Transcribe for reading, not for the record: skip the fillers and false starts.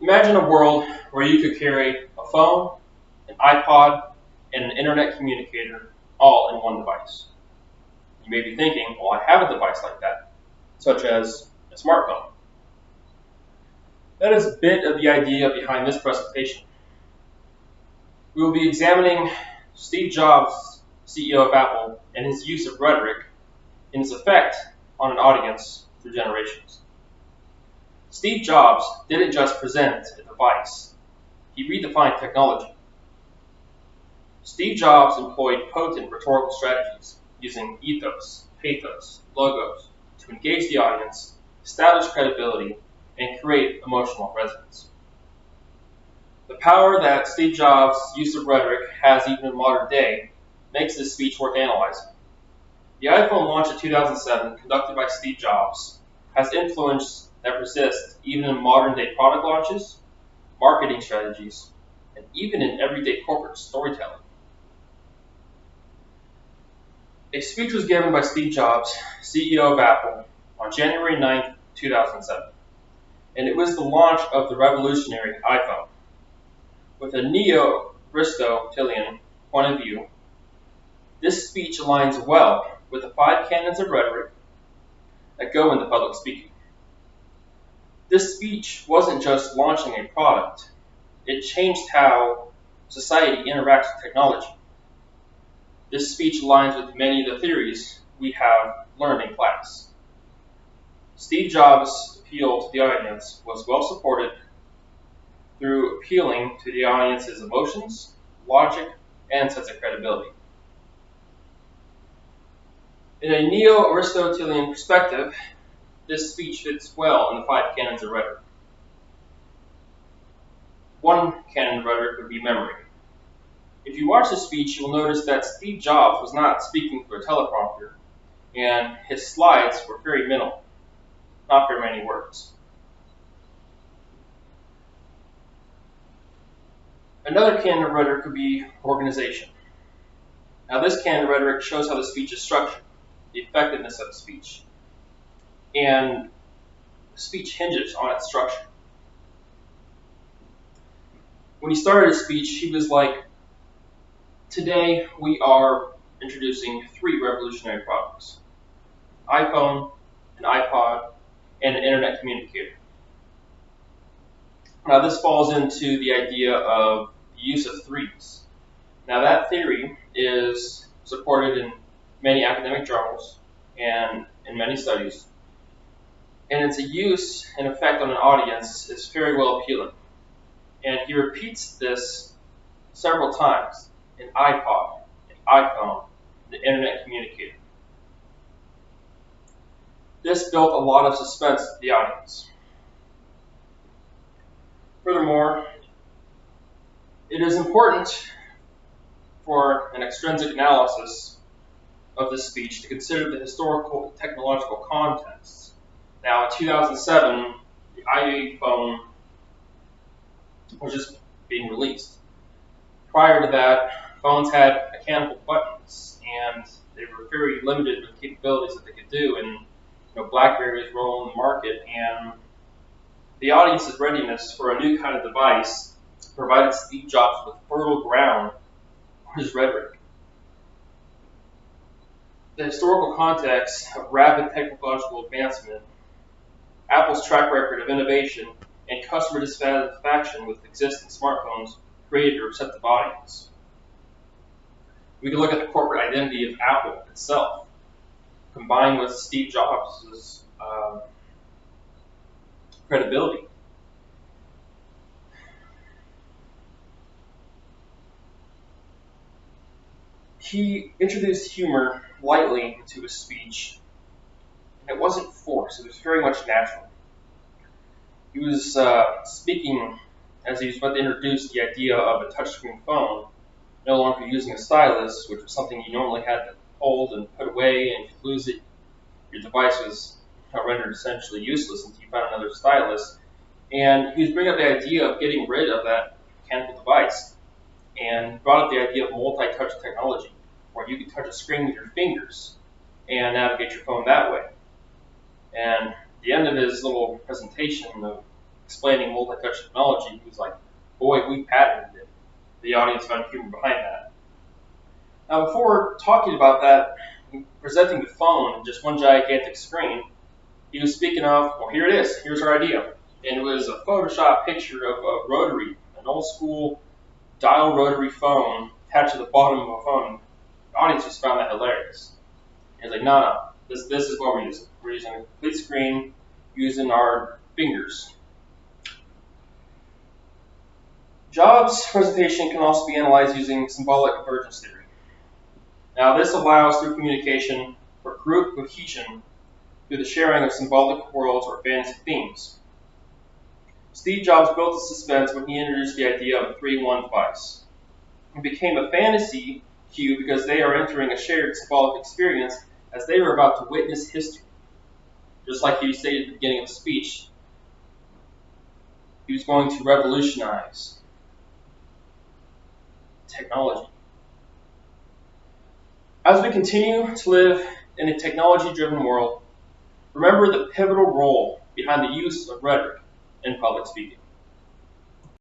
Imagine a world where you could carry a phone, an iPod, and an internet communicator all in one device. You may be thinking, well, I have a device like that, such as a smartphone. That is a bit of the idea behind this presentation. We will be examining Steve Jobs, CEO of Apple, and his use of rhetoric and its effect on an audience through generations. Steve Jobs didn't just present a device, he redefined technology. Steve Jobs employed potent rhetorical strategies using ethos, pathos, logos to engage the audience, establish credibility, and create emotional resonance. The power that Steve Jobs' use of rhetoric has even in modern day makes this speech worth analyzing. The iPhone launch in 2007, conducted by Steve Jobs, has influence that persists even in modern day product launches, marketing strategies, and even in everyday corporate storytelling. A speech was given by Steve Jobs, CEO of Apple, on January 9, 2007, and it was the launch of the revolutionary iPhone. With a neo-Aristotelian point of view, this speech aligns well with the 5 canons of rhetoric that go into public speaking. This speech wasn't just launching a product, it changed how society interacts with technology. This speech aligns with many of the theories we have learned in class. Steve Jobs' appeal to the audience was well supported through appealing to the audience's emotions, logic, and sense of credibility. In a neo-Aristotelian perspective, this speech fits well in the 5 canons of rhetoric. One canon of rhetoric would be memory. If you watch this speech, you will notice that Steve Jobs was not speaking through a teleprompter, and his slides were very minimal, not very many words. Another canon of rhetoric could be organization. Now, this canon of rhetoric shows how the speech is structured, the effectiveness of the speech, and the speech hinges on its structure. When he started his speech, he was like, today we are introducing 3 revolutionary products: iPhone, an iPod, and an internet communicator. Now, this falls into the idea of the use of threes. Now, that theory is supported in many academic journals and in many studies, and its use and effect on an audience is very well appealing. And he repeats this several times: an iPod, an iPhone, the internet communicator. This built a lot of suspense to the audience. Furthermore, it is important for an extrinsic analysis of this speech to consider the historical and technological contexts. Now, in 2007, the iPhone was just being released. Prior to that, phones had a handful of buttons, and they were very limited with capabilities that they could do. And BlackBerry was rolling the market, and the audience's readiness for a new kind of device provided Steve Jobs with fertile ground for his rhetoric. The historical context of rapid technological advancement, Apple's track record of innovation, and customer dissatisfaction with existing smartphones created a receptive audience. We can look at the corporate identity of Apple itself, combined with Steve Jobs' credibility. He introduced humor lightly into his speech, and it wasn't forced, it was very much natural. He was speaking as he was about to introduce the idea of a touchscreen phone, no longer using a stylus, which was something you normally had to hold and put away, and if you lose it, your device was rendered essentially useless until you found another stylus. And he was bringing up the idea of getting rid of that mechanical device, and brought up the idea of multi-touch technology, where you could touch a screen with your fingers and navigate your phone that way. And at the end of his little presentation of explaining multi-touch technology, he was like, boy, we patented it. The audience found humor behind that. Now, before talking about that, presenting the phone in just one gigantic screen, he was speaking of, well, here it is. Here's our idea. And it was a Photoshop picture of a rotary, an old school dial rotary phone attached to the bottom of a phone. The audience just found that hilarious. And he's like, no, this is what we're using. We're using a complete screen using our fingers. Jobs' presentation can also be analyzed using symbolic convergence theory. Now, this allows through communication for group cohesion through the sharing of symbolic worlds or fantasy themes. Steve Jobs built the suspense when he introduced the idea of a 3-in-1 device. It became a fantasy cue because they are entering a shared symbolic experience as they are about to witness history. Just like he stated at the beginning of the speech, he was going to revolutionize technology. As we continue to live in a technology-driven world, remember the pivotal role behind the use of rhetoric in public speaking.